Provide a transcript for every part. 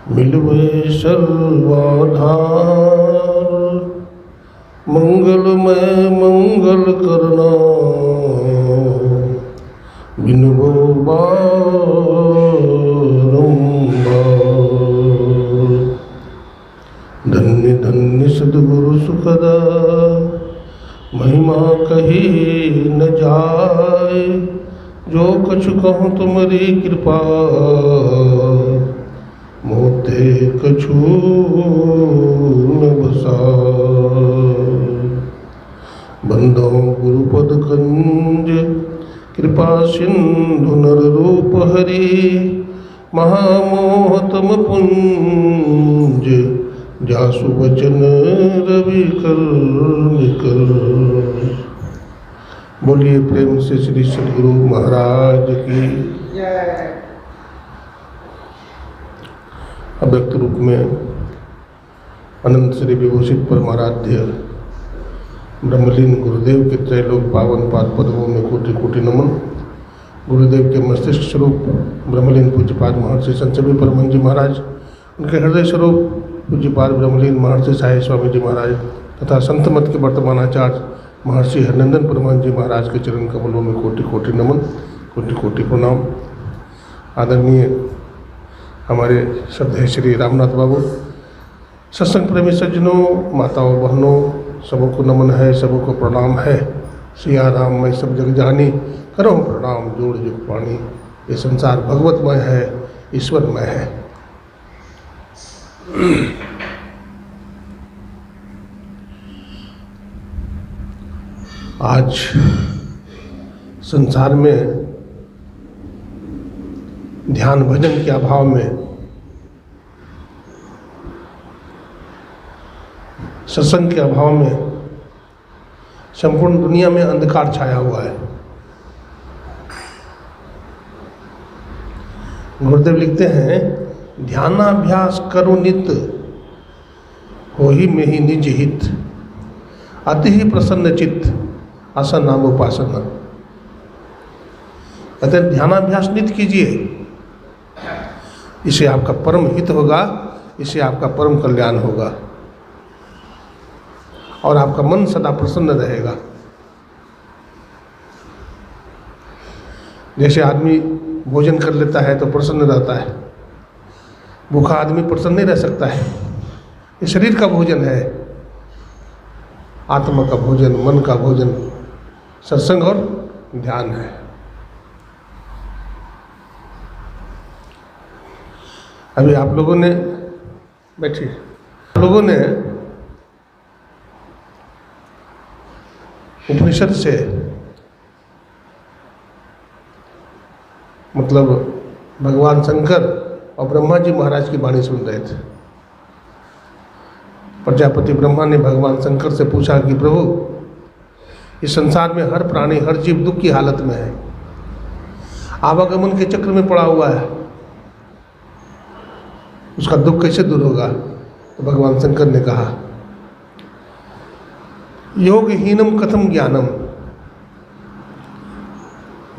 मिलवे सर्वाधार मंगलमय मंगल करना बिनबो बारंबार। धन्य धन्य सद्गुरु सुखदा महिमा कही न जाए। जो कछु कहूँ तुम्हारी कृपा मोते कछु न बसाए। बंदो गुरुपद कंज कृपा सिंधु नर रूप हरि। महामोहतम पुंज जासु वचन रवि कर निकर। बोलिए प्रेम से श्री सद्गुरु महाराज की। अव्यक्त रूप में अनंत श्री विभूषित परमाराध्य ब्रह्मलीन गुरुदेव के त्रैलोक पावन पाद पद्मों में कोटि कोटि नमन। गुरुदेव के मस्तिष्क स्वरूप ब्रह्मलीन पूज्यपाद महर्षि संत सभी परमहंस जी महाराज, उनके हृदय स्वरूप पूज्यपाद ब्रह्मलीन महर्षि साई स्वामी जी महाराज तथा संत मत के वर्तमान आचार्य महर्षि हरनंदन परमहंस जी महाराज के चरण कमलों में कोटि कोटि नमन, कोटि कोटि प्रणाम। आदरणीय हमारे श्रद्धेय श्री रामनाथ बाबू, सत्संग प्रेमी सज्जनों, माताओं बहनों, सबको नमन है, सबको प्रणाम है। सिया राम मैं सब जग जानी, करो प्रणाम जोड़ जुग पानी। ये संसार भगवतमय है, ईश्वरमय है। आज संसार में ध्यान भजन के अभाव में, सत्संग के अभाव में संपूर्ण दुनिया में अंधकार छाया हुआ है। गुरुदेव लिखते हैं, ध्यानाभ्यास करो नित, हो ही में ही निज हित। अति ही प्रसन्न चित्त, आसन नाम उपासना। कहते हैं ध्यानाभ्यास नित कीजिए, इससे आपका परम हित होगा, इससे आपका परम कल्याण होगा और आपका मन सदा प्रसन्न रहेगा। जैसे आदमी भोजन कर लेता है तो प्रसन्न रहता है, भूखा आदमी प्रसन्न नहीं रह सकता है। ये शरीर का भोजन है, आत्मा का भोजन, मन का भोजन सत्संग और ध्यान है। अभी आप लोगों ने बैठिए, आप लोगों ने उपनिषद से मतलब भगवान शंकर और ब्रह्मा जी महाराज की वाणी सुन रहे थे। प्रजापति ब्रह्मा ने भगवान शंकर से पूछा कि प्रभु, इस संसार में हर प्राणी, हर जीव दुख की हालत में है, आवागमन के चक्र में पड़ा हुआ है, उसका दुख कैसे दूर होगा? तो भगवान शंकर ने कहा, योगहीनम कथम ज्ञानम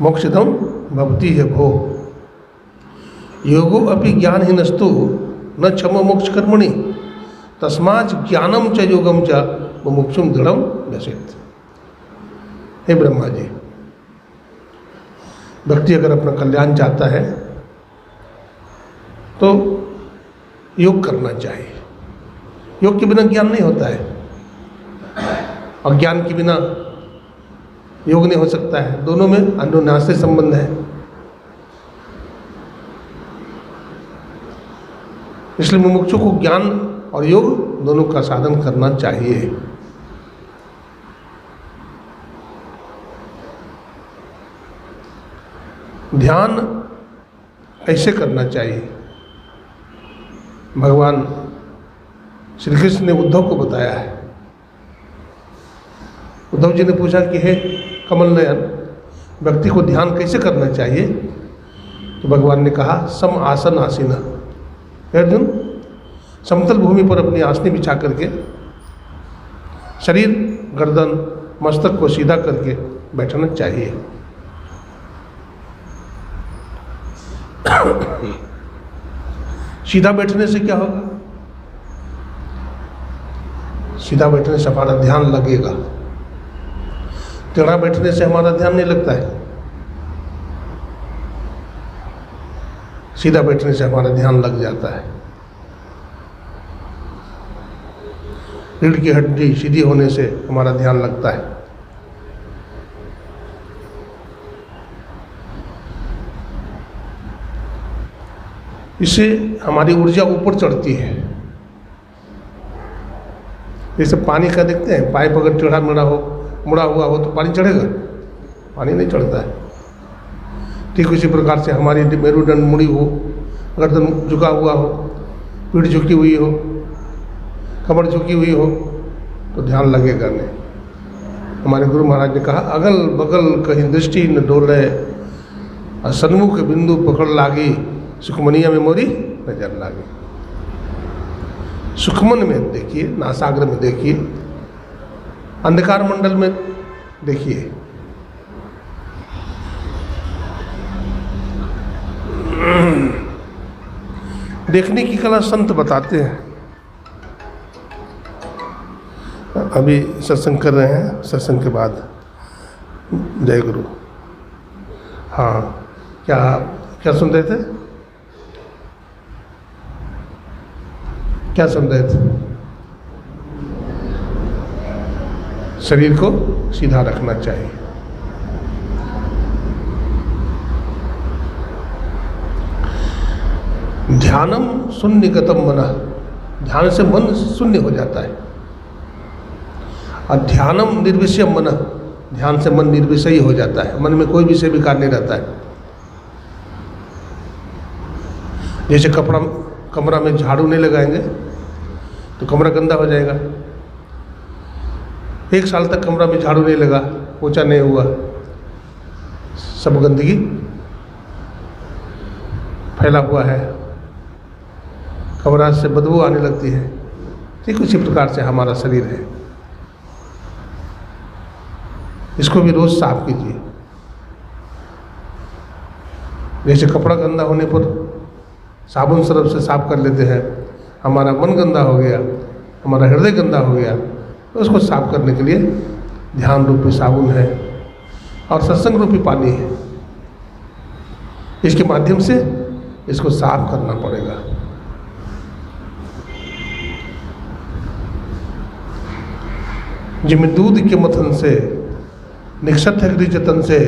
मोक्षदम भवति है भो। योगो अपि ज्ञानहीनस्तु न क्षम मोक्ष कर्मणि तस्मात् ज्ञानम च योगम च मुमुक्षुम दृढ़म व्यसेत। हे ब्रह्मा जी, व्यक्ति अगर अपना कल्याण चाहता है तो योग करना चाहिए। योग के बिना ज्ञान नहीं होता है और ज्ञान के बिना योग नहीं हो सकता है। दोनों में अन्योन्याश्रय संबंध है। इसलिए मुमुक्षु को ज्ञान और योग दोनों का साधन करना चाहिए। ध्यान कैसे करना चाहिए? भगवान श्री कृष्ण ने उद्धव को बताया है। उद्धव जी ने पूछा कि हे कमल नयन, व्यक्ति को ध्यान कैसे करना चाहिए? तो भगवान ने कहा, सम आसन आसीना। अर्जुन, समतल भूमि पर अपनी आसनी बिछा करके शरीर, गर्दन, मस्तक को सीधा करके बैठना चाहिए। सीधा बैठने से क्या होगा? सीधा बैठने से हमारा ध्यान लगेगा, टेढ़ा बैठने से हमारा ध्यान नहीं लगता है। सीधा बैठने से हमारा ध्यान लग जाता है। रीढ़ की हड्डी सीधी होने से हमारा ध्यान लगता है। इससे हमारी ऊर्जा ऊपर चढ़ती है। जैसे पानी का देखते हैं, पाइप अगर टेढ़ा मेढ़ा हो, मुड़ा हुआ हो तो पानी चढ़ेगा? पानी नहीं चढ़ता है। ठीक उसी प्रकार से हमारी मेरुदंड मुड़ी हो, गर्दन झुका हुआ हो, पीठ झुकी हुई हो, कमर झुकी हुई हो तो ध्यान लगेगा नहीं। हमारे गुरु महाराज ने कहा, अगल बगल कहीं दृष्टि न डोले, सन्मुख बिंदु पकड़ लागी, सुखमनिया में मोरी नजर लागी। सुखमन में देखिए, नासाग्र में देखिए, अंधकार मंडल में देखिए। देखने की कला संत बताते हैं। अभी सत्संग कर रहे हैं, सत्संग के बाद जय गुरु। हाँ, क्या सुन रहे थे? क्या सुन रहे थे? शरीर को सीधा रखना चाहिए। ध्यानम शून्यगतम मनः, ध्यान से मन शून्य हो जाता है। और ध्यानम निर्विषयम मनः, ध्यान से मन निर्विषयी हो जाता है, मन में कोई विषय विकार नहीं रहता है। जैसे कमरा में झाड़ू नहीं लगाएंगे तो कमरा गंदा हो जाएगा। 1 साल तक कमरा में झाड़ू नहीं लगा, पोछा नहीं हुआ, सब गंदगी फैला हुआ है, कमरा से बदबू आने लगती है। ठीक उसी प्रकार से हमारा शरीर है, इसको भी रोज साफ कीजिए। जैसे कपड़ा गंदा होने पर साबुन सरफ से साफ कर लेते हैं, हमारा मन गंदा हो गया, हमारा हृदय गंदा हो गया, तो उसको साफ करने के लिए ध्यान रूपी साबुन है और सत्संग रूपी पानी है। इसके माध्यम से इसको साफ करना पड़ेगा। जिम दूध के मथन से निक्षत है जतन से,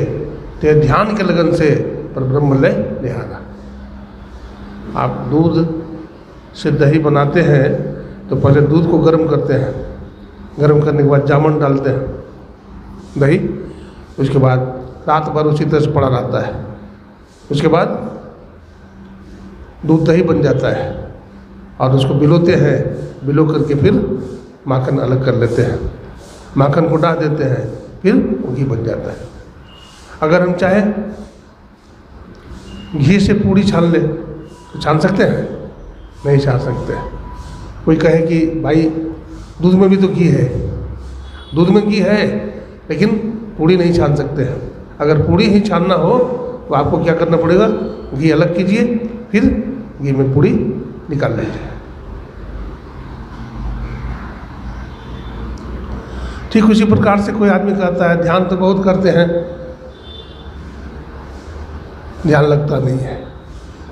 ते ध्यान के लगन से पर ब्रह्म ले निहारा। आप दूध से दही बनाते हैं तो पहले दूध को गर्म करते हैं, गर्म करने के बाद जामुन डालते हैं दही, उसके बाद रात भर उसी तरह से पड़ा रहता है, उसके बाद दूध दही बन जाता है और उसको बिलोते हैं, बिलो करके फिर माखन अलग कर लेते हैं, माखन को डाल देते हैं, फिर घी बन जाता है। अगर हम चाहें घी से पूड़ी छान ले तो छान सकते हैं? नहीं छान सकते। कोई कहे कि भाई दूध में भी तो घी है, दूध में घी है लेकिन पूड़ी नहीं छान सकते हैं। अगर पूड़ी ही छानना हो तो आपको क्या करना पड़ेगा? घी अलग कीजिए, फिर घी में पूड़ी निकाल लीजिए। ठीक उसी प्रकार से कोई आदमी कहता है ध्यान तो बहुत करते हैं, ध्यान लगता नहीं है।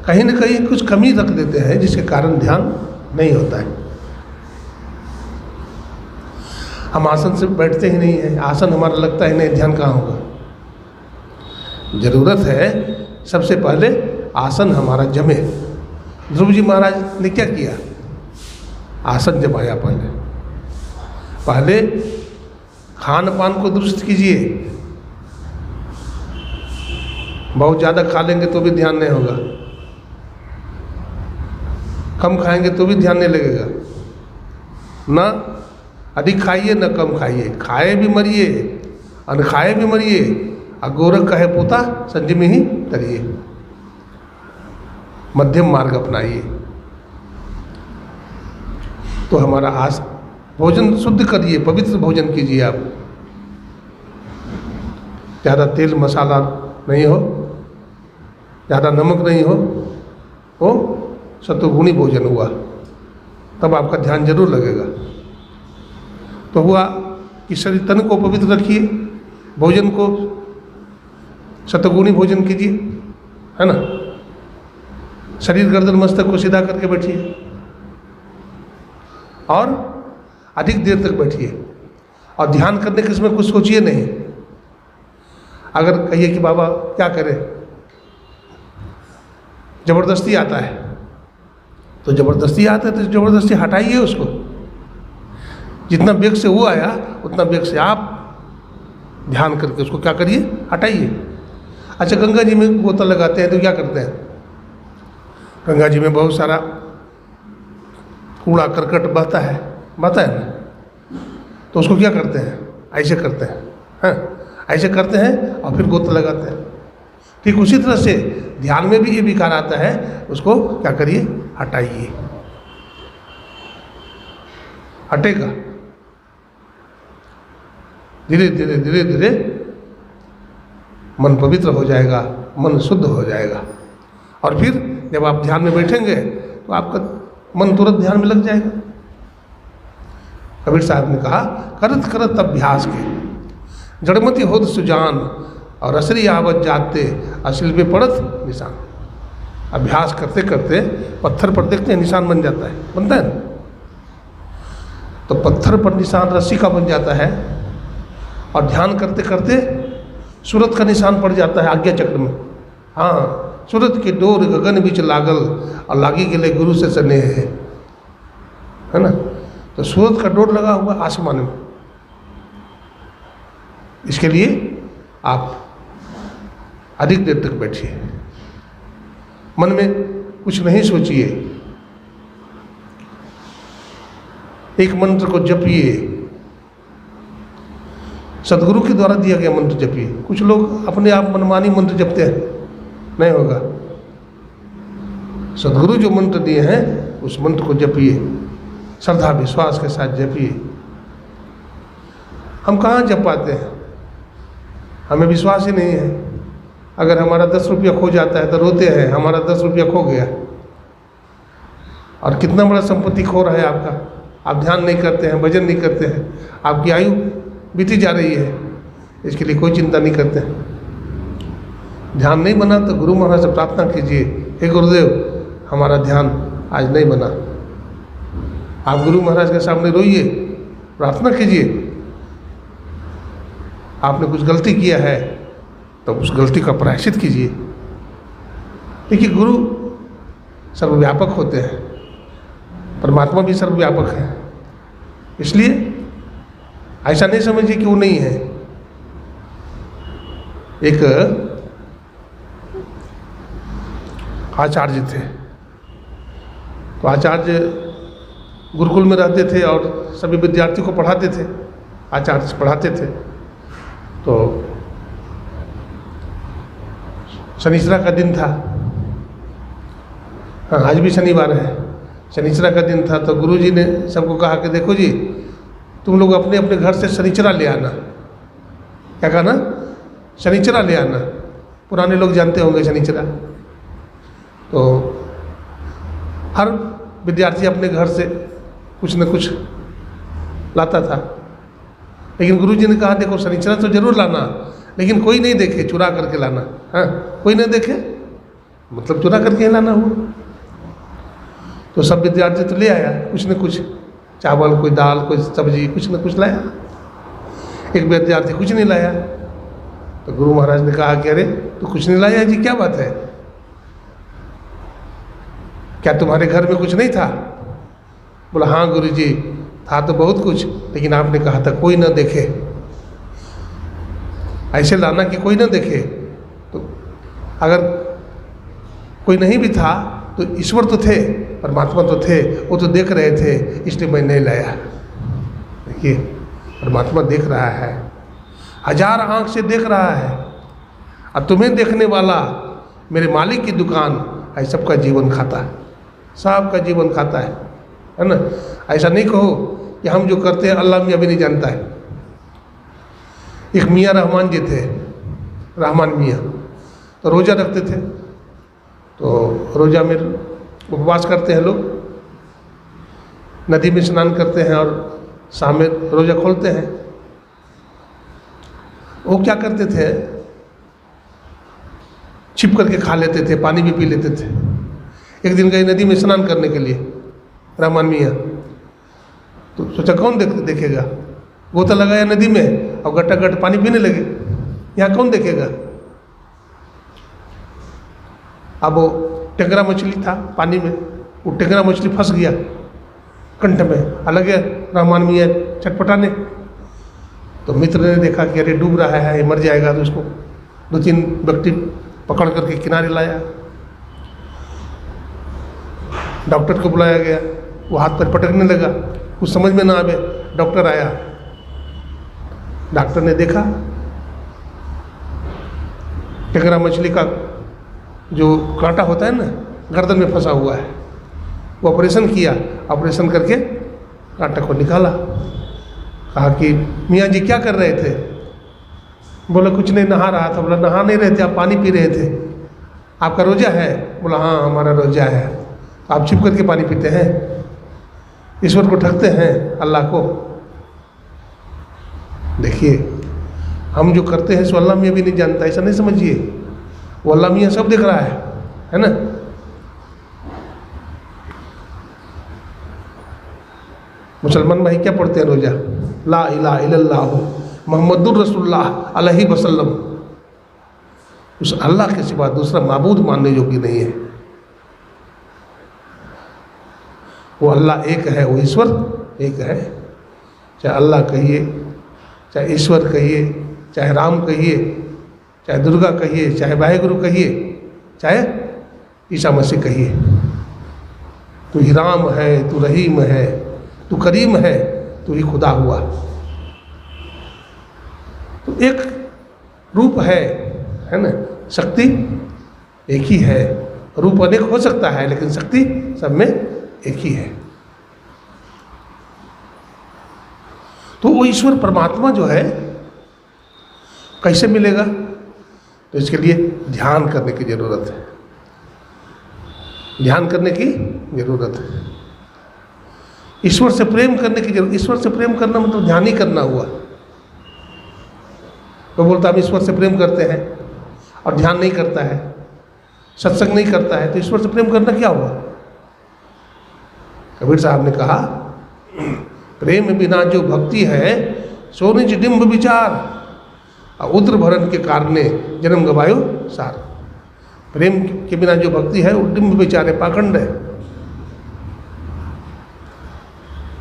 कहीं ना कहीं कुछ कमी रख देते हैं जिसके कारण ध्यान नहीं होता है। हम आसन से बैठते ही नहीं है, आसन हमारा लगता ही नहीं, ध्यान कहाँ होगा? जरूरत है सबसे पहले आसन हमारा जमे। ध्रुव जी महाराज ने क्या किया? आसन जमाया। पहले खान पान को दुरुस्त कीजिए। बहुत ज़्यादा खा लेंगे तो भी ध्यान नहीं होगा, कम खाएंगे तो भी ध्यान नहीं लगेगा। ना अधिक खाइए ना कम खाइए, खाए भी मरिए और खाए भी मरिए। और गोरख कहे पोता संजमी ही तरिए। मध्यम मार्ग अपनाइए तो हमारा भोजन शुद्ध करिए, पवित्र भोजन कीजिए। आप ज़्यादा तेल मसाला नहीं हो, ज़्यादा नमक नहीं हो सत्वगुणी भोजन हुआ, तब आपका ध्यान जरूर लगेगा। तो हुआ कि शरीर तन को पवित्र रखिए, भोजन को सत्वगुणी भोजन कीजिए, है ना। शरीर गर्दन मस्तक को सीधा करके बैठिए और अधिक देर तक बैठिए और ध्यान करने के समय कुछ सोचिए नहीं। अगर कहिए कि बाबा क्या करें, ज़बरदस्ती आता है, तो ज़बरदस्ती आता है तो ज़बरदस्ती हटाइए उसको। जितना वेग से वो आया उतना वेग से आप ध्यान करके उसको क्या करिए, हटाइए। अच्छा, गंगा जी में गोता लगाते हैं तो क्या करते हैं, गंगा जी में बहुत सारा कूड़ा करकट बहता है ना, तो उसको क्या करते हैं, ऐसे करते हैं, हाँ ऐसे करते हैं और फिर गोता लगाते हैं। ठीक उसी तरह से ध्यान में भी ये विकार आता है, उसको क्या करिए, हटाइए। हटेगा, धीरे धीरे धीरे धीरे मन पवित्र हो जाएगा, मन शुद्ध हो जाएगा। और फिर जब आप ध्यान में बैठेंगे तो आपका मन तुरंत ध्यान में लग जाएगा। कबीर साहब ने कहा, करत करत अभ्यास के जड़मती होत सुजान और असरी आवत जाते असिल पे पड़त निशान। अभ्यास करते करते पत्थर पर देखते हैं निशान बन जाता है, बनता है ना। तो पत्थर पर निशान रस्सी का बन जाता है और ध्यान करते करते सूरत का निशान पड़ जाता है आज्ञा चक्र में। हाँ, सूरत के डोर गगन बीच लागल और लागी गेले गुरु से स्नेह है ना। तो सूरत का डोर लगा हुआ आसमान में। इसके लिए आप अधिक देर तक बैठिए, मन में कुछ नहीं सोचिए, एक मंत्र को जपिए, सदगुरु के द्वारा दिया गया मंत्र जपिए। कुछ लोग अपने आप मनमानी मंत्र जपते हैं, नहीं होगा। सदगुरु जो मंत्र दिए हैं उस मंत्र को जपिए, श्रद्धा विश्वास के साथ जपिए। हम कहाँ जप पाते हैं, हमें विश्वास ही नहीं है। अगर हमारा 10 रुपया खो जाता है तो रोते हैं, हमारा 10 रुपया खो गया। और कितना बड़ा संपत्ति खो रहा है आपका, आप ध्यान नहीं करते हैं, भजन नहीं करते हैं, आपकी आयु बीती जा रही है, इसके लिए कोई चिंता नहीं करते हैं। ध्यान नहीं बना तो गुरु महाराज से प्रार्थना कीजिए, हे गुरुदेव हमारा ध्यान आज नहीं बना। आप गुरु महाराज के सामने रोइए, प्रार्थना कीजिए। आपने कुछ गलती किया है तो उस गलती का प्रायश्चित कीजिए। देखिए, गुरु सर्वव्यापक होते हैं, परमात्मा भी सर्वव्यापक है, इसलिए ऐसा नहीं समझिए कि वो नहीं है। एक आचार्य थे, तो आचार्य गुरुकुल में रहते थे और सभी विद्यार्थियों को पढ़ाते थे, आचार्य से पढ़ाते थे। तो शनिचरा का दिन था, हाँ आज भी शनिवार है, शनिचरा का दिन था। तो गुरुजी ने सबको कहा कि देखो जी, तुम लोग अपने अपने घर से शनिचरा ले आना। क्या कहा ना, शनिचरा ले आना। पुराने लोग जानते होंगे शनिचरा। तो हर विद्यार्थी अपने घर से कुछ न कुछ लाता था, लेकिन गुरुजी ने कहा देखो शनिचरा तो जरूर लाना, लेकिन कोई नहीं देखे, चुरा करके लाना। हाँ, कोई नहीं देखे मतलब चुरा करके लाना हुआ। तो सब विद्यार्थी तो ले आया कुछ न कुछ, चावल, कोई दाल, कोई सब्जी, कुछ न कुछ लाया। एक विद्यार्थी कुछ नहीं लाया। तो गुरु महाराज ने कहा कि अरे तो कुछ नहीं लाया जी, क्या बात है, क्या तुम्हारे घर में कुछ नहीं था? बोला हाँ गुरुजी, था तो बहुत कुछ, लेकिन आपने कहा था कोई ना देखे, ऐसे लाना कि कोई ना देखे। तो अगर कोई नहीं भी था तो ईश्वर तो थे, परमात्मा तो थे, वो तो देख रहे थे, इसलिए मैं नहीं लाया। देखिए, परमात्मा देख रहा है, 1000 आँख से देख रहा है। अब तुम्हें देखने वाला मेरे मालिक की दुकान है, सबका जीवन खाता है, सबका जीवन खाता है ना। ऐसा नहीं कहो कि हम जो करते हैं अल्लाह मियाँ भी नहीं जानता है। एक मियाँ रहमान जी थे, रहमान मियाँ, तो रोज़ा रखते थे। तो रोज़ा में उपवास करते हैं लोग, नदी में स्नान करते हैं और शाम में रोज़ा खोलते हैं। वो क्या करते थे, छिप करके खा लेते थे, पानी भी पी लेते थे। एक दिन गए नदी में स्नान करने के लिए रहमान मियाँ, तो सोचा कौन देखेगा, गोता लगाया नदी में और गट्टा पानी पीने लगे, यहाँ कौन देखेगा। अब वो टेंगरा मछली था पानी में, वो टेंगरा मछली फंस गया कंठ में, अलग है रहमान मियाँ चटपटाने। तो मित्र ने देखा कि अरे डूब रहा है, ये मर जाएगा, तो उसको 2-3 व्यक्ति पकड़ करके किनारे लाया, डॉक्टर को बुलाया गया। वो हाथ पर पटकने लगा, कुछ समझ में ना आवे, डॉक्टर आया, डॉक्टर ने देखा टेंगरा मछली का जो कांटा होता है ना गर्दन में फंसा हुआ है। वो ऑपरेशन किया, ऑपरेशन करके कांटा को निकाला। कहा कि मियाँ जी क्या कर रहे थे? बोला कुछ नहीं, नहा रहा था। बोला नहा नहीं रहे थे, आप पानी पी रहे थे, आपका रोजा है? बोला हाँ हमारा रोजा है। आप छिप करके पानी पीते हैं, ईश्वर को ठगते हैं, अल्लाह को। देखिए हम जो करते हैं सो अल्लाह मियाँ भी नहीं जानता, ऐसा नहीं समझिए, वो अल्लाह मियाँ सब देख रहा है ना। मुसलमान भाई क्या पढ़ते हैं रोजा? ला इलाहा इल्लल्लाह मोहम्मदुर रसूलुल्लाह अलैहि वसल्लम। उस अल्लाह के सिवा दूसरा माबूद मानने योग्य नहीं है। वो अल्लाह एक है, वो ईश्वर एक है। चाहे अल्लाह कहिए, चाहे ईश्वर कहिए, चाहे राम कहिए, चाहे दुर्गा कहिए, चाहे वाहेगुरु कहिए, चाहे ईसा मसीह कहिए, तू ही राम है, तू रहीम है, तू करीम है, तू ही खुदा हुआ। तो एक रूप है ना, शक्ति एक ही है। रूप अनेक हो सकता है लेकिन शक्ति सब में एक ही है। तो वो ईश्वर परमात्मा जो है कैसे मिलेगा? तो इसके लिए ध्यान करने की जरूरत है, ध्यान करने की जरूरत है। ईश्वर से प्रेम करने की जरूरत। ईश्वर से प्रेम करना मतलब ध्यान ही करना हुआ। तो बोलता हम ईश्वर से प्रेम करते हैं और ध्यान नहीं करता है, सत्संग नहीं करता है, तो ईश्वर से प्रेम करना क्या हुआ? कबीर साहब ने कहा प्रेम बिना जो भक्ति है सो निज डिम्ब विचार, और उद्र भरण के कारणे जन्म गवायो सार। प्रेम के बिना जो भक्ति है वो डिम्ब विचार है, पाखंड है।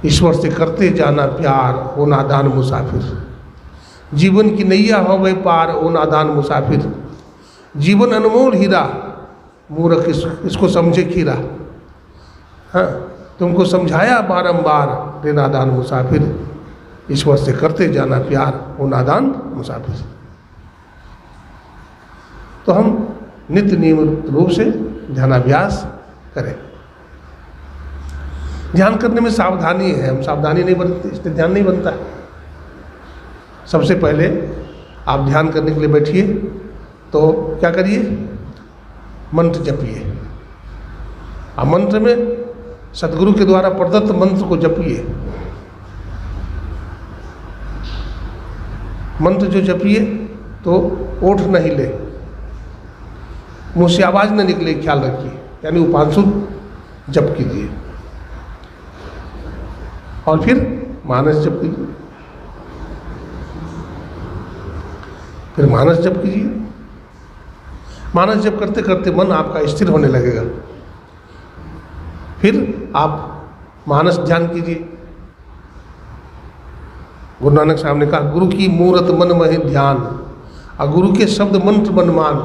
ईश्वर से करते जाना प्यार, हो नादान मुसाफिर। जीवन की नैया हो वह पार, हो नादान मुसाफिर। जीवन अनमोल हीरा, मूर्ख इसको समझे खीरा। हाँ, तुमको समझाया बारंबार, रे नादान मुसाफिर। ईश्वर से करते जाना प्यार, हो नादान मुसाफिर। तो हम नित्य नियमित रूप से ध्यानाभ्यास करें। ध्यान करने में सावधानी है, हम सावधानी नहीं बरतते इसलिए ध्यान नहीं बनता। सबसे पहले आप ध्यान करने के लिए बैठिए तो क्या करिए? मंत्र जपिए। और मंत्र में सदगुरु के द्वारा प्रदत्त मंत्र को जपिए। मंत्र जो जपिए तो ओठ नहीं ले, मुँह से आवाज़ न निकले, ख्याल रखिए। यानी उपांशु जप कीजिए और फिर मानस जप कीजिए, फिर मानस जप कीजिए। मानस जप करते करते मन आपका स्थिर होने लगेगा। फिर आप मानस ध्यान कीजिए। गुरु नानक साहब ने कहा गुरु की मूरत मन महि ध्यान, और गुरु के शब्द मंत्र मन मान।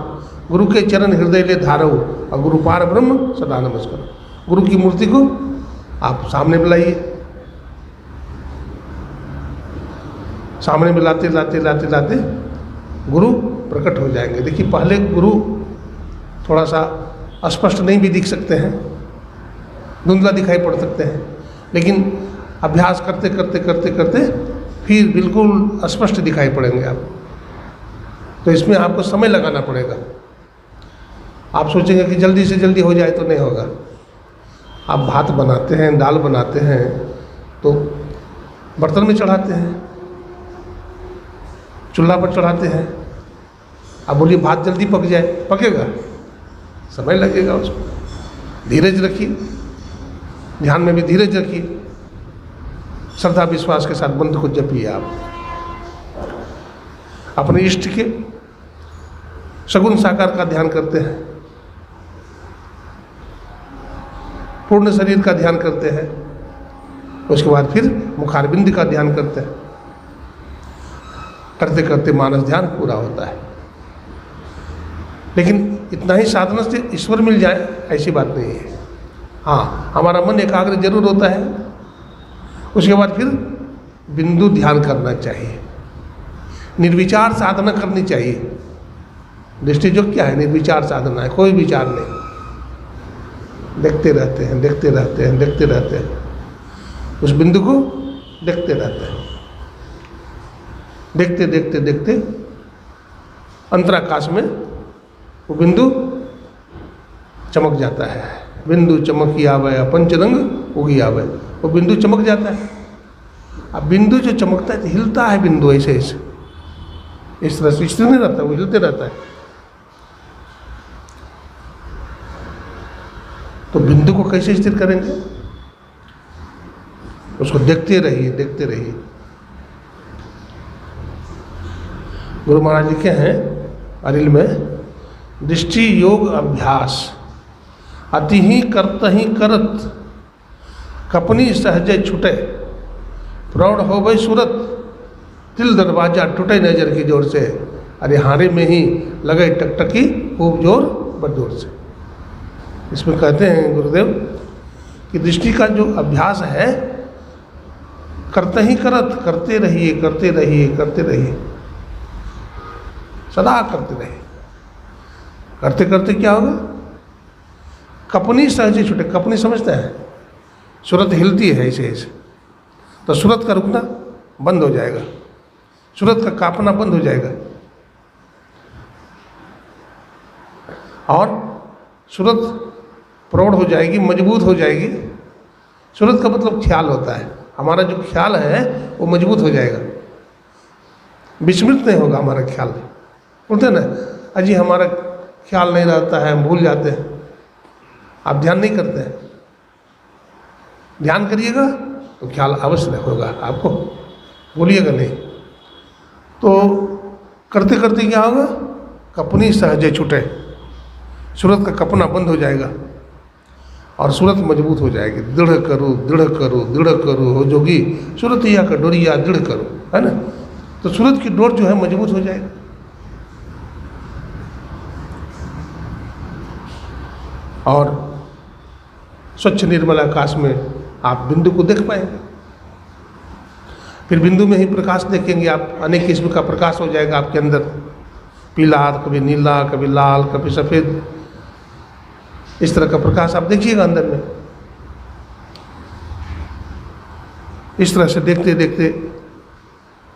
गुरु के चरण हृदय ले धारो, और गुरु पार ब्रह्म सदा नमस्कार। गुरु की मूर्ति को आप सामने बुलाइए। सामने में लाते लाते लाते लाते गुरु प्रकट हो जाएंगे। देखिए पहले गुरु थोड़ा सा अस्पष्ट नहीं भी दिख सकते हैं, धुंधला दिखाई पड़ सकते हैं, लेकिन अभ्यास करते करते करते करते फिर बिल्कुल स्पष्ट दिखाई पड़ेंगे आप। तो इसमें आपको समय लगाना पड़ेगा। आप सोचेंगे कि जल्दी से जल्दी हो जाए तो नहीं होगा। आप भात बनाते हैं, दाल बनाते हैं तो बर्तन में चढ़ाते हैं, चूल्हा पर चढ़ाते हैं। अब बोलिए भात जल्दी पक जाए, पकेगा? समय लगेगा उसको। धीरज रखिए, ध्यान में भी धीरज रखिए, श्रद्धा विश्वास के साथ मंत्र को जपिए। आप अपने इष्ट के सगुण साकार का ध्यान करते हैं, पूर्ण शरीर का ध्यान करते हैं, उसके बाद फिर मुखारबिंद का ध्यान करते हैं। करते करते मानस ध्यान पूरा होता है। लेकिन इतना ही साधना से ईश्वर मिल जाए ऐसी बात नहीं है। हाँ, हमारा मन एकाग्र जरूर होता है। उसके बाद फिर बिंदु ध्यान करना चाहिए, निर्विचार साधना करनी चाहिए। दृष्टि जो क्या है, निर्विचार साधना है, कोई विचार नहीं, देखते रहते हैं, देखते रहते हैं, देखते रहते हैं, उस बिंदु को देखते रहते हैं। देखते देखते देखते अंतराकाश में वो बिंदु चमक जाता है। बिंदु चमकी आवे पंचरंग उगी आवे, वो बिंदु चमक जाता है। अब बिंदु जो चमकता है तो हिलता है बिंदु, ऐसे ऐसे इस तरह से स्थिर नहीं रहता, वो हिलते रहता है। तो बिंदु को कैसे स्थिर करेंगे? उसको देखते रहिए, देखते रहिए। गुरु महाराज लिखे हैं अरिल में, दृष्टि योग अभ्यास अति ही करत ही करत कपनी सहजे छुटे, प्रौढ़ हो गई सूरत तिल दरवाजा टूटे नजर की जोर से। अरे हारे में ही लगे टकटकी खूब जोर बदोर से। इसमें कहते हैं गुरुदेव कि दृष्टि का जो अभ्यास है, करते ही करत, करते रहिए, करते रहिए, करते रहिए, सदा करते रहिए। करते करते क्या होगा? कपनी सहजे छूटे। कपनी समझते हैं? सूरत हिलती है ऐसे ऐसे, तो सूरत का रुकना बंद हो जाएगा, सूरत का कांपना बंद हो जाएगा, और सूरत प्रौढ़ हो जाएगी, मजबूत हो जाएगी। सूरत का मतलब ख्याल होता है, हमारा जो ख्याल है वो मजबूत हो जाएगा, विस्मृत नहीं होगा हमारा ख्याल। बोलते हैं ना, अजी हमारा ख्याल नहीं रहता है, हम भूल जाते हैं। आप ध्यान नहीं करते हैं, ध्यान करिएगा तो ख्याल अवश्य होगा, आपको भूलिएगा नहीं। तो करते करते क्या होगा? कपनी सहजे छूटे, सूरत का कपना बंद हो जाएगा और सूरत मजबूत हो जाएगी। दृढ़ करो, दृढ़ करो, दृढ़ करो हो जोगी, सूरत या का डोरिया दृढ़ करो, है ना। तो सूरत की डोर जो है मजबूत हो जाएगी। और स्वच्छ निर्मल आकाश में आप बिंदु को देख पाएंगे। फिर बिंदु में ही प्रकाश देखेंगे आप, अनेक किस्म का प्रकाश हो जाएगा आपके अंदर, पीला, कभी नीला, कभी लाल, कभी सफ़ेद, इस तरह का प्रकाश आप देखिएगा अंदर में। इस तरह से देखते देखते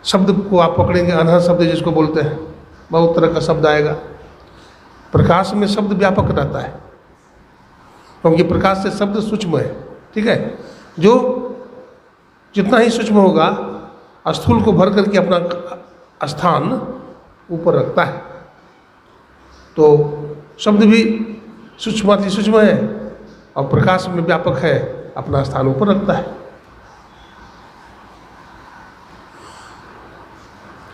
शब्द को आप पकड़ेंगे, अनहद शब्द जिसको बोलते हैं, बहुत तरह का शब्द आएगा। प्रकाश में शब्द व्यापक रहता है, क्योंकि प्रकाश से शब्द सूक्ष्म है, ठीक है। जो जितना ही सूक्ष्म होगा, स्थूल को भर करके अपना स्थान ऊपर रखता है। तो शब्द भी सूक्ष्माति सूक्ष्म है और प्रकाश में व्यापक है, अपना स्थान ऊपर रखता है।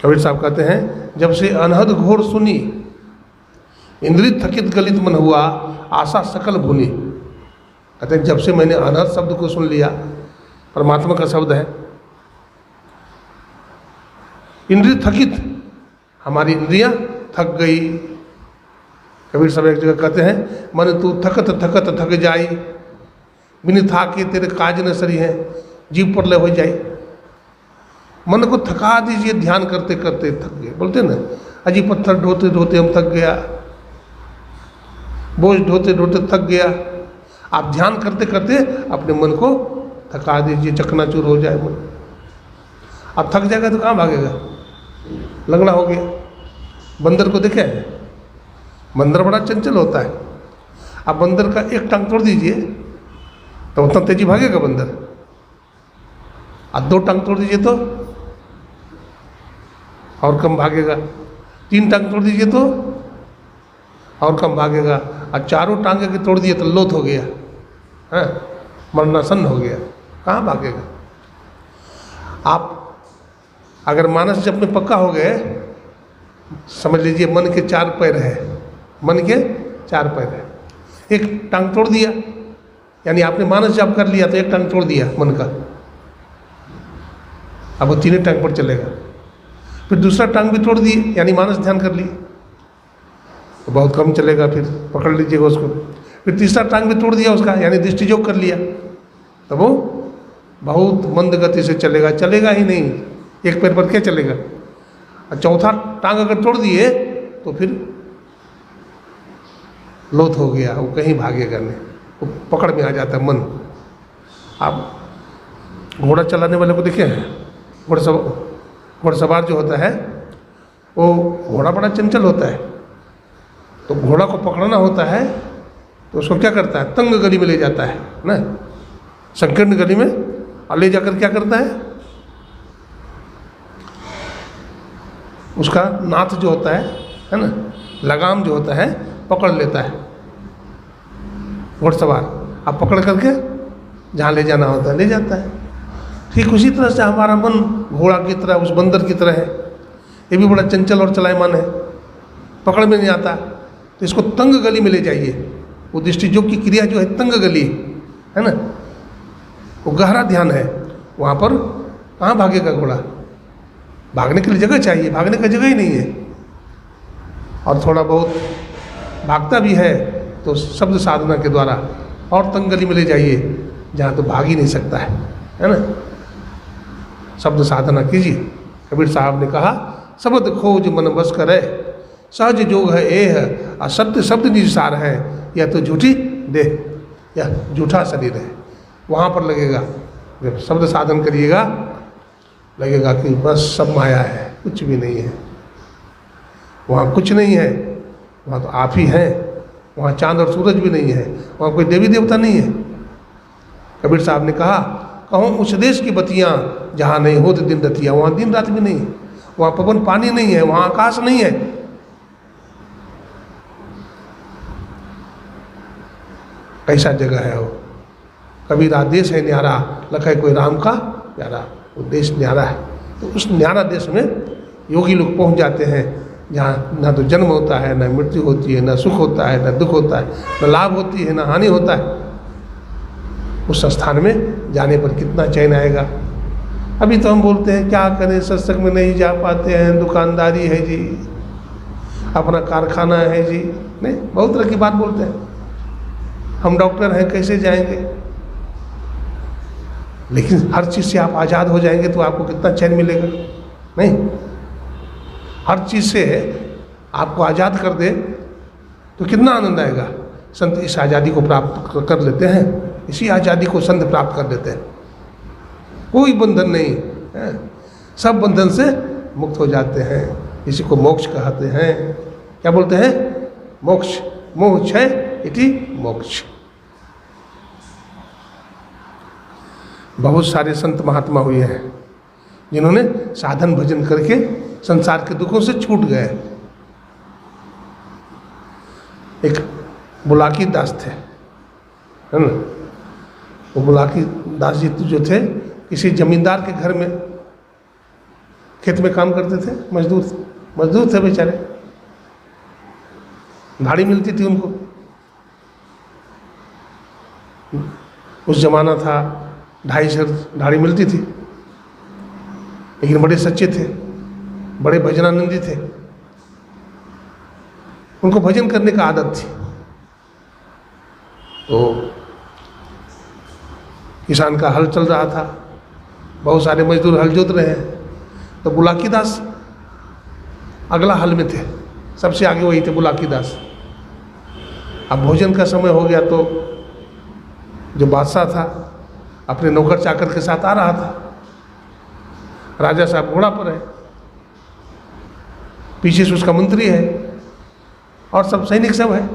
कबीर साहब कहते हैं, जब से अनहद घोर सुनी, इंद्रित थकित गलित मन हुआ, आशा सकल भुनी। कहते हैं जब से मैंने अनहद शब्द को सुन लिया, परमात्मा का शब्द है। इंद्रिय थकित, हमारी इंद्रियां थक गई। कबीर साहब एक जगह कहते हैं, मन तू थकत थकत थक जाई, बिन थाके तेरे काज न सरी है, जीव पर ले हो जाए। मन को थका दीजिए, ध्यान करते करते थक गए। बोलते ना, अजी पत्थर ढोते ढोते हम थक गया, बोझ ढोते ढोते थक गया। आप ध्यान करते करते अपने मन को थका दीजिए, चकनाचूर हो जाए मन। अब थक जाएगा तो कहाँ भागेगा, लगना हो गया। बंदर को देखे, बंदर बड़ा चंचल होता है। आप बंदर का एक टांग तोड़ दीजिए, तो उतना तेजी भागेगा बंदर। अब 2 टांग तोड़ दीजिए तो और कम भागेगा, 3 टांग तोड़ दीजिए तो और कम भागेगा, और 4 टांगे के तोड़ दिए तो लोथ हो गया, हाँ, मरणासन हो गया, कहाँ भागेगा। आप अगर मानस जब में पक्का हो गए, समझ लीजिए मन के 4 पैर है, मन के 4 पैर है, एक टांग तोड़ दिया, यानी आपने मानस जब कर लिया तो एक टांग तोड़ दिया मन का, अब वो 3 टांग पर चलेगा। फिर दूसरा टांग भी तोड़ दिए, यानी मानस ध्यान कर लिए, तो बहुत कम चलेगा, फिर पकड़ लीजिएगा उसको। फिर तीसरा टांग भी तोड़ दिया उसका, यानी दृष्टि योग कर लिया, तब वो बहुत मंद गति से चलेगा, चलेगा ही नहीं, एक पैर पर क्या चलेगा। और चौथा टांग अगर तोड़ दिए तो फिर लोथ हो गया, वो कहीं भागेगा नहीं, वो पकड़ में आ जाता है मन। आप घोड़ा चलाने वाले को देखे हैं, घोड़सवार जो होता है वो घोड़ा बड़ा चंचल होता है, तो घोड़ा को पकड़ना होता है तो उसको क्या करता है, तंग गली में ले जाता है ना, संकीर्ण गली में, और ले जाकर क्या करता है, उसका नाथ जो होता है ना, लगाम जो होता है पकड़ लेता है घोड़सवार, आप पकड़ करके जहाँ ले जाना होता है ले जाता है। ठीक उसी तरह से हमारा मन घोड़ा की तरह, उस बंदर की तरह है, ये भी बड़ा चंचल और चलायमान है, पकड़ में नहीं आता, तो इसको तंग गली में ले जाइए। वो दृष्टि योग की क्रिया जो है तंग गली है ना, वो गहरा ध्यान है, वहाँ पर कहाँ भागेगा घोड़ा, भागने के लिए जगह चाहिए, भागने का जगह ही नहीं है। और थोड़ा बहुत भागता भी है तो शब्द साधना के द्वारा और तंग गली में ले जाइए, जहाँ तो भाग ही नहीं सकता है ना। शब्द साधना कीजिए। कबीर साहब ने कहा, शब्द खोज मन बस करे, सहज जोग है एह, असत्य शब्द निसार है, या तो झूठी देह या झूठा शरीर है। वहाँ पर लगेगा, जब शब्द साधन करिएगा लगेगा कि बस सब माया है, कुछ भी नहीं है, वहाँ कुछ नहीं है, वहाँ तो आप ही हैं, वहाँ चांद और सूरज भी नहीं है, वहाँ कोई देवी देवता नहीं है। कबीर साहब ने कहा, कहूँ उस देश की बत्तियाँ जहाँ नहीं होती दिन रतियाँ, वहाँ दिन रात भी नहीं है, वहाँ पवन पानी नहीं है, वहाँ आकाश नहीं है। कैसा जगह है वो। कबीरा देश है न्यारा, लखे कोई राम का प्यारा, वो देश न्यारा है। तो उस न्यारा देश में योगी लोग पहुँच जाते हैं, जहाँ ना तो जन्म होता है, ना मृत्यु होती है, ना सुख होता है, ना दुख होता है, ना लाभ होती है, ना हानि होता है। उस स्थान में जाने पर कितना चैन आएगा। अभी तो हम बोलते हैं क्या करें, सत्संग में नहीं जा पाते हैं, दुकानदारी है जी, अपना कारखाना है जी, नहीं, बहुत तरह की बात बोलते हैं, हम डॉक्टर हैं कैसे जाएंगे। लेकिन हर चीज़ से आप आज़ाद हो जाएंगे तो आपको कितना चैन मिलेगा। नहीं, हर चीज़ से आपको आज़ाद कर दे तो कितना आनंद आएगा। संत इस आज़ादी को प्राप्त कर लेते हैं, इसी आज़ादी को संत प्राप्त कर लेते हैं। कोई बंधन नहीं है, सब बंधन से मुक्त हो जाते हैं। इसी को मोक्ष कहते हैं। क्या बोलते हैं? मोक्ष। मोक्ष है इति मोक्ष। बहुत सारे संत महात्मा हुए हैं जिन्होंने साधन भजन करके संसार के दुखों से छूट गए। एक बुलाकी दास थे, है ना। वो बुलाकी दास जी जो थे, किसी जमींदार के घर में खेत में काम करते थे, मजदूर थे बेचारे, दाढ़ी मिलती थी उनको। उस जमाना था 250 दाढ़ी मिलती थी, लेकिन बड़े सच्चे थे, बड़े भजनानंदी थे। उनको भजन करने का आदत थी। तो किसान का हल चल रहा था, बहुत सारे मजदूर हल जोत रहे हैं, तो बुलाकी दास अगला हल में थे, सबसे आगे वही थे बुलाकी दास। अब भोजन का समय हो गया तो जो बादशाह था अपने नौकर चाकर के साथ आ रहा था। राजा साहब घोड़ा पर है, पीछे से उसका मंत्री है और सब सैनिक सब है।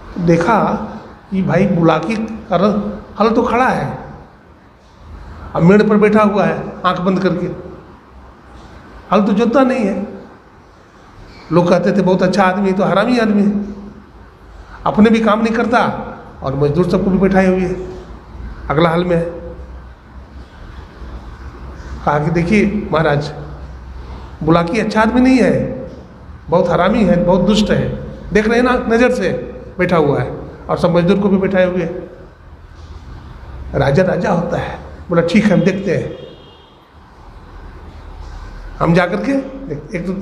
तो देखा कि भाई बुलाकी का हल तो खड़ा है, अब मेड़ पर बैठा हुआ है आंख बंद करके, हल तो जोतता नहीं है। लोग कहते थे बहुत अच्छा आदमी, तो हरामी आदमी है, अपने भी काम नहीं करता और मजदूर सबको भी बैठाए हुए है, अगला हल में है। कहा कि देखिए महाराज, बुलाकी अच्छा आदमी नहीं है, बहुत हरामी है, बहुत दुष्ट है, देख रहे हैं ना नज़र से बैठा हुआ है, और सब मजदूर को भी बैठाए हुए हैं। राजा राजा होता है, बोला ठीक है हम देखते हैं। हम जाकर के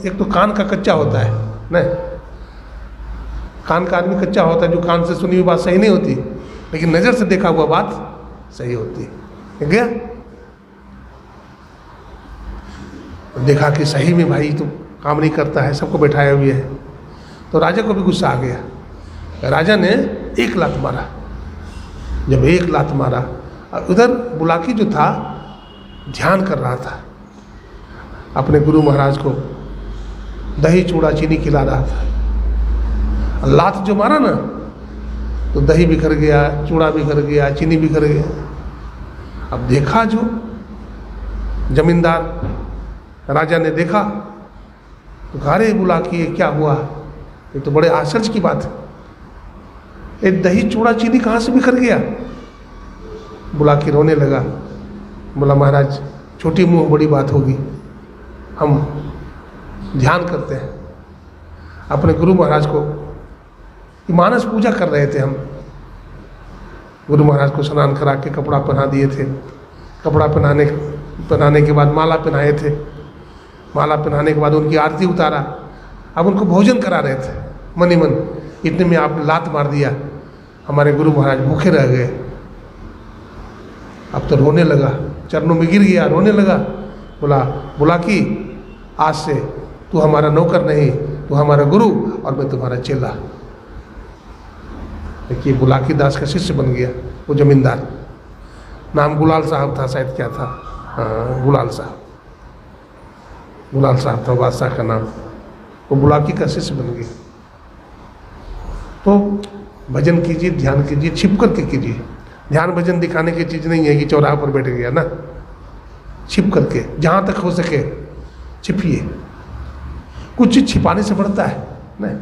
एक तो कान का कच्चा होता है नहीं, कान का आदमी कच्चा होता है, जो कान से सुनी हुई बात सही नहीं होती, लेकिन नज़र से देखा हुआ बात सही होती है। गया देखा कि सही में भाई तो काम नहीं करता है, सबको बैठाए हुए है, तो राजा को भी गुस्सा आ गया। राजा ने एक लात मारा। जब एक लात मारा, उधर बुलाकी जो था ध्यान कर रहा था, अपने गुरु महाराज को दही चूड़ा चीनी खिला रहा था। लात जो मारा ना, तो दही बिखर गया, चूड़ा बिखर गया, चीनी बिखर गया। अब देखा जो जमींदार राजा ने देखा, तो कहा रे बुलाकी ये क्या हुआ, ये तो बड़े आश्चर्य की बात है, ये दही चूड़ा चीनी कहाँ से बिखर गया। बुलाकी रोने लगा, बोला महाराज छोटी मुँह बड़ी बात होगी, हम ध्यान करते हैं। अपने गुरु महाराज को मानस पूजा कर रहे थे हम, गुरु महाराज को स्नान करा के कपड़ा पहना दिए थे, कपड़ा पहनाने के बाद माला पहनाए थे, माला पहनाने के बाद उनकी आरती उतारा, अब उनको भोजन करा रहे थे मन ही मन, इतने में आप लात मार दिया, हमारे गुरु महाराज भूखे रह गए। अब तो रोने लगा, चरणों में गिर गया, रोने लगा। बोला बुलाकी आज से तू हमारा नौकर नहीं, तू हमारा गुरु और मैं तुम्हारा चेला। देखिए बुलाकी दास का शिष्य बन गया वो जमींदार, नाम गुलाल साहब था शायद, क्या था, हाँ गुलाल साहब, गुलाल साहब था बादशाह का नाम, वो बुलाकी का शिष्य बन गया। तो भजन कीजिए, ध्यान कीजिए, छिप करके कीजिए। ध्यान भजन दिखाने की चीज़ नहीं है कि चौराहे पर बैठ गया ना, छिप करके जहाँ तक हो सके छिपिए। कुछ चीज़ छिपाने से बढ़ता है नहीं।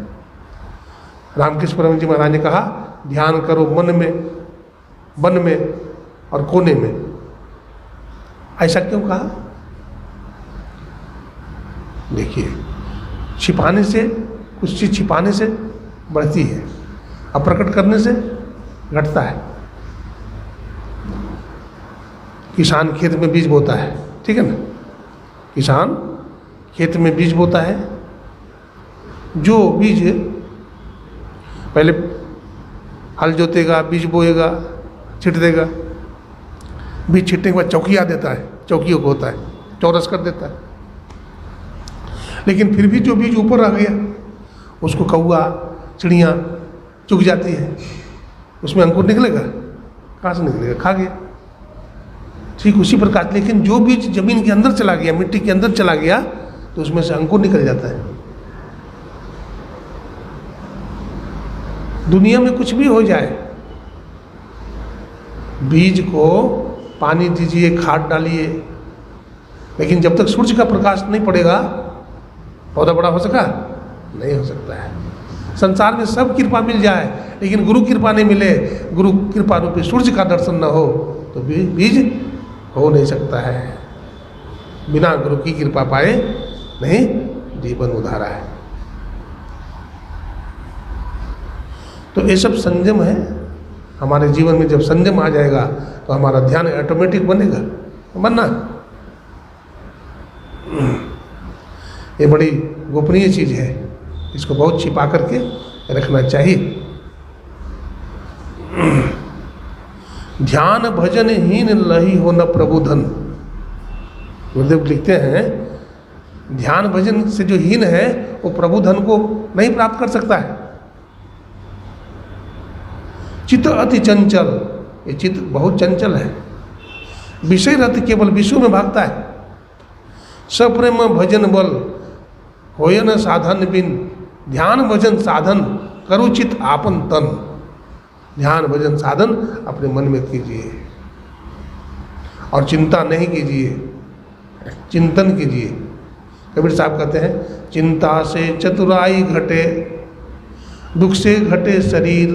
रामकृष्ण परमहंस जी महाराज ने कहा ध्यान करो मन में, वन में और कोने में। ऐसा क्यों कहा? देखिए छिपाने से, कुछ चीज़ छिपाने से बढ़ती है और प्रकट करने से घटता है। किसान खेत में बीज बोता है, ठीक है ना, किसान खेत में बीज बोता है, जो बीज पहले हल जोतेगा, बीज बोएगा, छिट देगा, बीज छिटने के बाद चौकिया देता है, चौकियों को होता है, चौरस कर देता है। लेकिन फिर भी जो बीज ऊपर रह गया उसको कौआ चिड़ियाँ चुग जाती है, उसमें अंकुर निकलेगा? कहाँ से निकलेगा? खा गया। ठीक उसी प्रकार, लेकिन जो बीज जमीन के अंदर चला गया, मिट्टी के अंदर चला गया, तो उसमें से अंकुर निकल जाता है। दुनिया में कुछ भी हो जाए, बीज को पानी दीजिए, खाद डालिए, लेकिन जब तक सूर्य का प्रकाश नहीं पड़ेगा पौधा बड़ा हो सका? नहीं हो सकता है। संसार में सब कृपा मिल जाए, लेकिन गुरु कृपा नहीं मिले, गुरु कृपा रूपी सूर्य का दर्शन न हो, तो बीज हो नहीं सकता है। बिना गुरु की कृपा पाए नहीं जीवन उधारा है। तो ये सब संयम है हमारे जीवन में। जब संयम आ जाएगा तो हमारा ध्यान ऑटोमेटिक बनेगा, बनना। ये बड़ी गोपनीय चीज़ है, इसको बहुत छिपा करके रखना चाहिए। ध्यान भजन हीन लही हो न प्रबुधन। गुरुदेव लिखते हैं ध्यान भजन से जो हीन है वो प्रबुधन को नहीं प्राप्त कर सकता है। चित्त अति चंचल, ये चित्त बहुत चंचल है, विषय रत केवल विषयों में भागता है। सप्रेम भजन बल होय न साधन बिन, ध्यान भजन साधन करुचित आपन तन। ध्यान भजन साधन अपने मन में कीजिए और चिंता नहीं कीजिए, चिंतन कीजिए। कबीर साहब कहते हैं, चिंता से चतुराई घटे, दुख से घटे शरीर,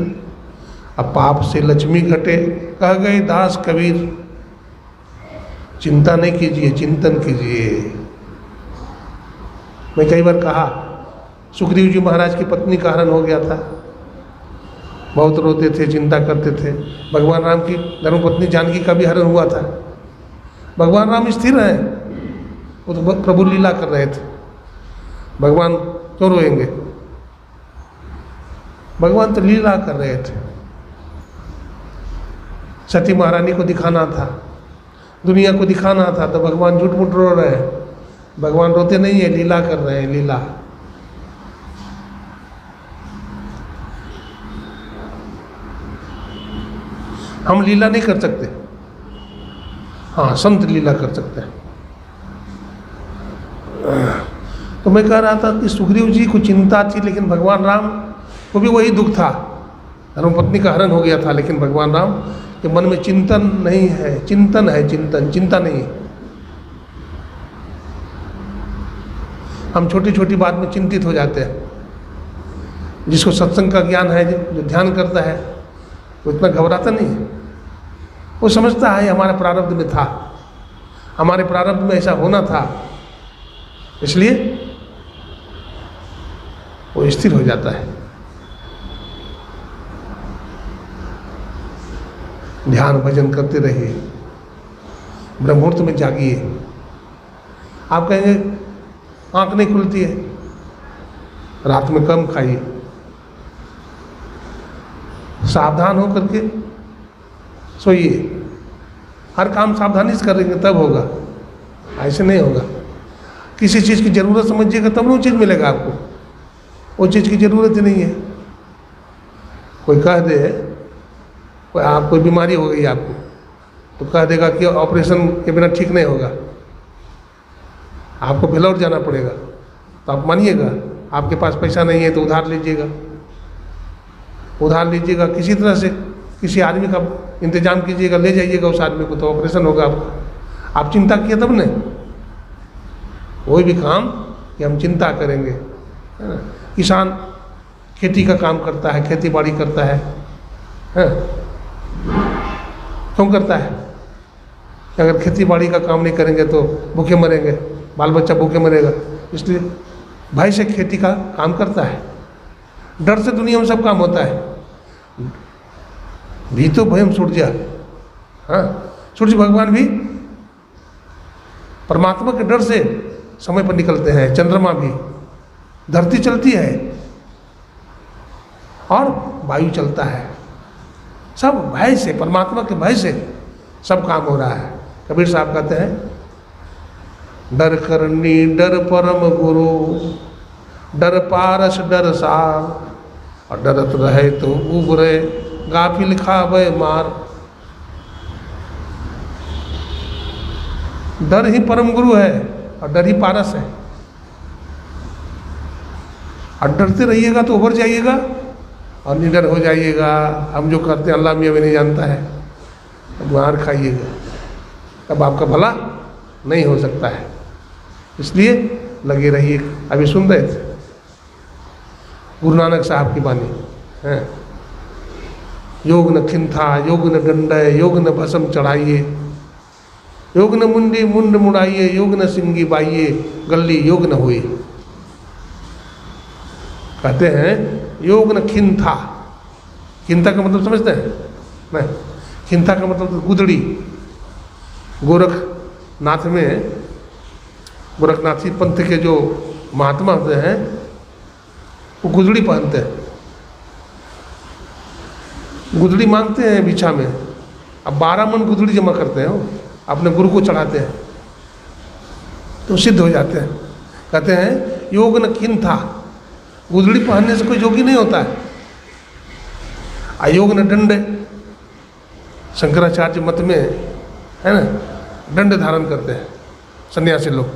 अब पाप से लक्ष्मी घटे, कह गए दास कबीर। चिंता नहीं कीजिए, चिंतन कीजिए। मैं कई बार कहा, सुखदेव जी महाराज की पत्नी का हरण हो गया था, बहुत रोते थे, चिंता करते थे। भगवान राम की धर्मपत्नी जानकी का भी हरण हुआ था। भगवान राम स्थिर हैं, वो तो प्रभु लीला कर रहे थे। भगवान क्यों रोएंगे? भगवान तो लीला कर रहे थे। सती महारानी को दिखाना था, दुनिया को दिखाना था, तो भगवान झूठ मूठ रो रहे हैं। भगवान रोते नहीं है, लीला कर रहे हैं, लीला। हम लीला नहीं कर सकते, हाँ संत लीला कर सकते हैं। तो मैं कह रहा था कि सुग्रीव जी को चिंता थी, लेकिन भगवान राम को भी वही दुख था। धर्मपत्नी का हरण हो गया था, लेकिन भगवान राम के मन में चिंतन नहीं है, चिंतन है, चिंतन, चिंता नहीं है। हम छोटी छोटी बात में चिंतित हो जाते हैं। जिसको सत्संग का ज्ञान है, जो ध्यान करता है, वो इतना घबराता नहीं है। वो समझता है हमारे प्रारब्ध में था, हमारे प्रारब्ध में ऐसा होना था, इसलिए वो स्थिर हो जाता है। ध्यान भजन करते रहिए, ब्रह्ममुहूर्त में जागिए। आप कहेंगे आंख नहीं खुलती है, रात में कम खाइए, सावधान हो करके सोइए। हर काम सावधानी से करेंगे तब होगा, ऐसे नहीं होगा। किसी चीज़ की ज़रूरत समझिएगा तब वो चीज़ मिलेगा आपको, वो चीज़ की ज़रूरत ही नहीं है। कोई कह दे, कोई बीमारी हो गई आपको, तो कह देगा कि ऑपरेशन के बिना ठीक नहीं होगा, आपको बेलौर जाना पड़ेगा, तो आप मानिएगा? आपके पास पैसा नहीं है तो उधार लीजिएगा, उधार लीजिएगा, किसी तरह से किसी आदमी का इंतजाम कीजिएगा, ले जाइएगा उस आदमी को, तो ऑपरेशन होगा आपका। आप चिंता किए तब नहीं। कोई भी काम कि हम चिंता करेंगे, है ना। किसान खेती का काम करता है, खेती बाड़ी करता है, क्यों करता है? अगर खेती बाड़ी का काम नहीं करेंगे तो भूखे मरेंगे, बाल बच्चा भूखे मरेगा, इसलिए भय से खेती का काम करता है। डर से दुनिया में सब काम होता है। भीतो भयम सूर्य, हाँ, सूर्य भगवान भी परमात्मा के डर से समय पर निकलते हैं। चंद्रमा भी, धरती चलती है और वायु चलता है, सब भय से, परमात्मा के भय से सब काम हो रहा है। कबीर साहब कहते हैं, डर करनी डर परम गुरु, डर पारस डर सार, और डरत रहे तो उबरे, गाफिल खावे मार। डर ही परम गुरु है और डर ही पारस है। और डरते रहिएगा तो उबर जाइएगा और निडर हो जाइएगा। हम जो करते हैं अल्लाह मियाँ भी नहीं जानता है, मार खाइएगा, तब आपका भला नहीं हो सकता है। इसलिए लगे रहिए। अभी सुन रहे थे गुरु नानक साहब की बानी है, योग न खिंथा, योग न डंडय, योग न भस्म चढ़ाइए, योग न मुंडी मुंड मुड़ाइए, योग न सिंगी बाइये, गली योग न हुई। कहते हैं योग न खिंथा। खिंथा का मतलब समझते हैं? नहीं, खिंथा का मतलब तो गुदड़ी। गोरखनाथ में, गोरखनाथी पंथ के जो महात्मा होते हैं वो गुदड़ी पहनते हैं, गुदड़ी मांगते हैं बिछा में। अब 12 मन गुदड़ी जमा करते हैं, वो अपने गुरु को चढ़ाते हैं तो सिद्ध हो जाते हैं। कहते हैं योग न खिंथा, गुदड़ी पहनने से कोई योगी नहीं होता है। अयोग न दंड, शंकराचार्य मत में है ना, दंड धारण करते हैं सन्यासी लोग,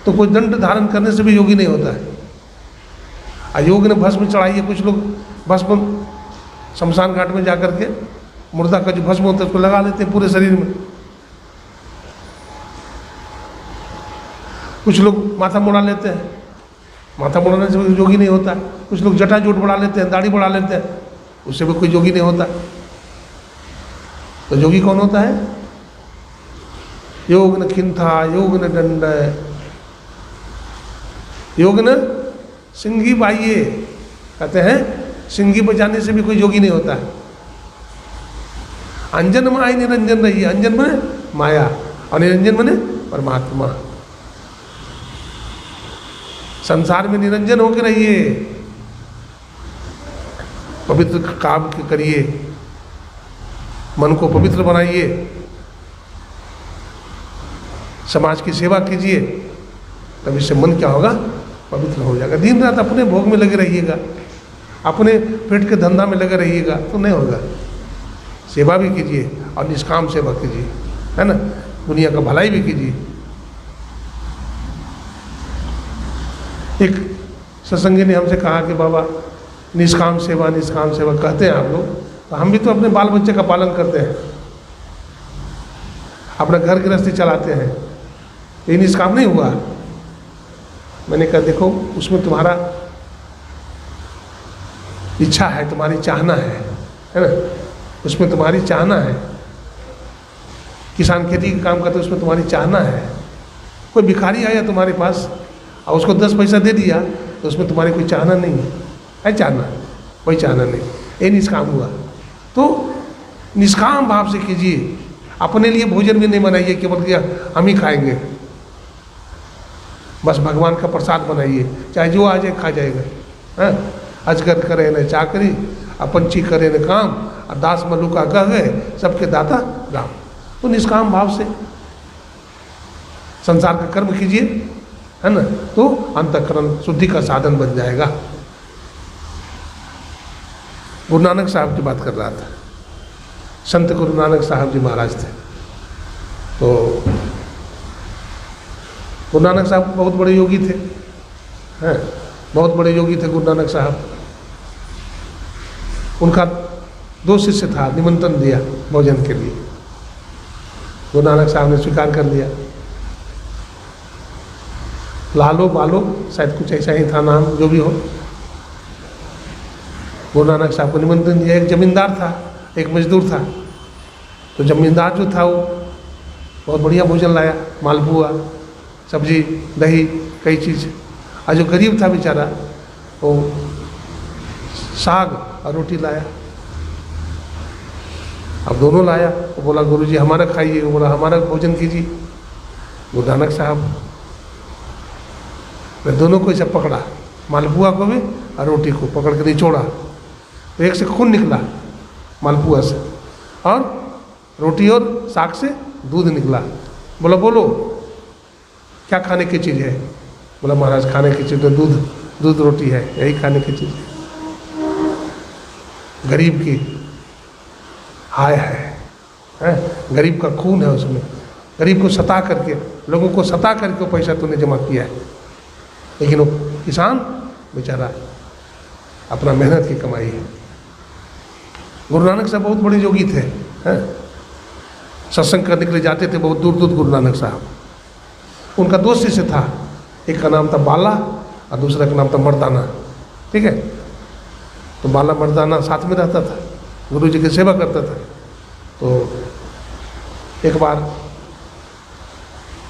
तो कोई दंड धारण करने से भी योगी नहीं होता है। अयोग ने भस्म चढ़ाइए, कुछ लोग भस्म शमशान घाट में जाकर के मुर्दा का जो भस्म होता है उसको लगा लेते हैं पूरे शरीर में। कुछ लोग माथा मुड़ा लेते हैं, माथा मुड़ाने से कोई योगी नहीं होता। कुछ लोग जटा जोट बढ़ा लेते हैं, दाढ़ी बढ़ा लेते हैं, उससे भी कोई योगी नहीं होता। तो योगी कौन होता है? योग न खिंथा योग न दंड योग न सिंगी बाइये, कहते हैं सिंगी बजाने से भी कोई योगी नहीं होता है। अंजन माय निरंजन रहिए, अंजन माने माया और निरंजन माने परमात्मा। संसार में निरंजन होकर रहिए, पवित्र काम करिए, मन को पवित्र बनाइए, समाज की सेवा कीजिए, तब इससे मन क्या होगा? पवित्र हो जाएगा। दिन रात अपने भोग में लगे रहिएगा, अपने पेट के धंधा में लगे रहिएगा तो नहीं होगा। सेवा भी कीजिए और निष्काम सेवा कीजिए, है ना, दुनिया का भलाई भी कीजिए। एक सत्संगी ने हमसे कहा कि बाबा निष्काम सेवा कहते हैं आप लोग, तो हम भी तो अपने बाल बच्चे का पालन करते हैं, अपना घर गृहस्थी चलाते हैं, ये निष्काम नहीं हुआ। मैंने कहा देखो उसमें तुम्हारा इच्छा है, तुम्हारी चाहना है ना, उसमें तुम्हारी चाहना है। किसान खेती का काम करते उसमें तुम्हारी चाहना है। कोई भिखारी आया तुम्हारे पास और उसको 10 पैसा दे दिया तो उसमें तुम्हारी कोई चाहना नहीं है चाहना, कोई चाहना नहीं, ये निष्काम हुआ। तो निष्काम भाव से कीजिए, अपने लिए भोजन भी नहीं बनाइए केवल कि हम ही खाएंगे, बस भगवान का प्रसाद बनाइए, चाहे जो आ जाए खा जाएगा। हाँ, अजगर करे न चाकरी, अपंची करे न काम, और दास मलुका कह गए सबके दाता राम। तो निष्काम भाव से संसार का कर्म कीजिए, है ना, तो अंतःकरण शुद्धि का साधन बन जाएगा। गुरु नानक साहब की बात कर रहा था, संत गुरु नानक साहब जी महाराज थे। तो गुरु नानक साहब बहुत बड़े योगी थे, हैं, बहुत बड़े योगी थे गुरु नानक साहब। उनका 2 शिष्य था, निमंत्रण दिया भोजन के लिए, गुरु नानक साहब ने स्वीकार कर लिया। लालो बालो शायद कुछ ऐसा ही था नाम, जो भी हो। गुरु नानक साहब को निमंत्रण दिया। एक जमींदार था, एक मजदूर था। तो जमींदार जो था वो बहुत बढ़िया भोजन लाया, मालपुआ, सब्जी, दही, कई चीज़। और जो गरीब था बेचारा वो साग और रोटी लाया। अब दोनों लाया, वो बोला गुरुजी हमारा खाइए, वो बोला हमारा भोजन कीजिए। गुरु नानक साहब ने दोनों को ऐसा पकड़ा, मालपुआ को भी और रोटी को पकड़ के निचोड़ा, तो एक से खून निकला मालपुआ से, और रोटी और साग से दूध निकला। बोला बोलो क्या खाने की चीज़ है? बोला महाराज खाने की चीज़ तो दूध रोटी है, यही खाने की चीज़ है। गरीब की हाय है, गरीब का खून है उसमें, गरीब को सता करके, लोगों को सता करके पैसा तूने जमा किया है। लेकिन वो किसान बेचारा अपना मेहनत की कमाई है। गुरु नानक साहब बहुत बड़े योगी थे, हैं, सत्संग करने के लिए जाते थे बहुत दूर दूर गुरु नानक साहब। उनका 2 शिष्य था, एक का नाम था बाला और दूसरा का नाम था मर्दाना, ठीक है। तो बाला मर्दाना साथ में रहता था, गुरु जी की सेवा करता था। तो एक बार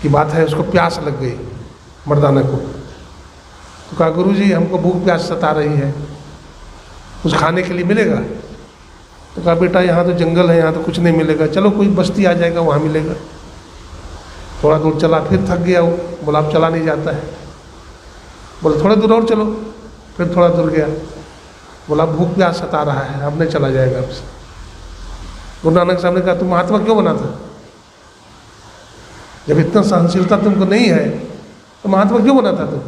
की बात है, उसको प्यास लग गई मर्दाना को। तो कहा गुरु जी हमको भूख प्यास सता रही है, कुछ खाने के लिए मिलेगा? तो कहा बेटा यहाँ तो जंगल है, यहाँ तो कुछ नहीं मिलेगा, चलो कोई बस्ती आ जाएगा वहाँ मिलेगा। थोड़ा दूर चला, फिर थक गया वो, बोला अब चला नहीं जाता है। बोला थोड़ा दूर और चलो, फिर थोड़ा दूर गया, बोला भूख प्यास सता रहा है, अब नहीं चला जाएगा आपसे। गुरु नानक साहब ने कहा तुम महात्मा क्यों बना था? जब इतना सहनशीलता तुमको नहीं है तो महात्मा क्यों बना था तुम?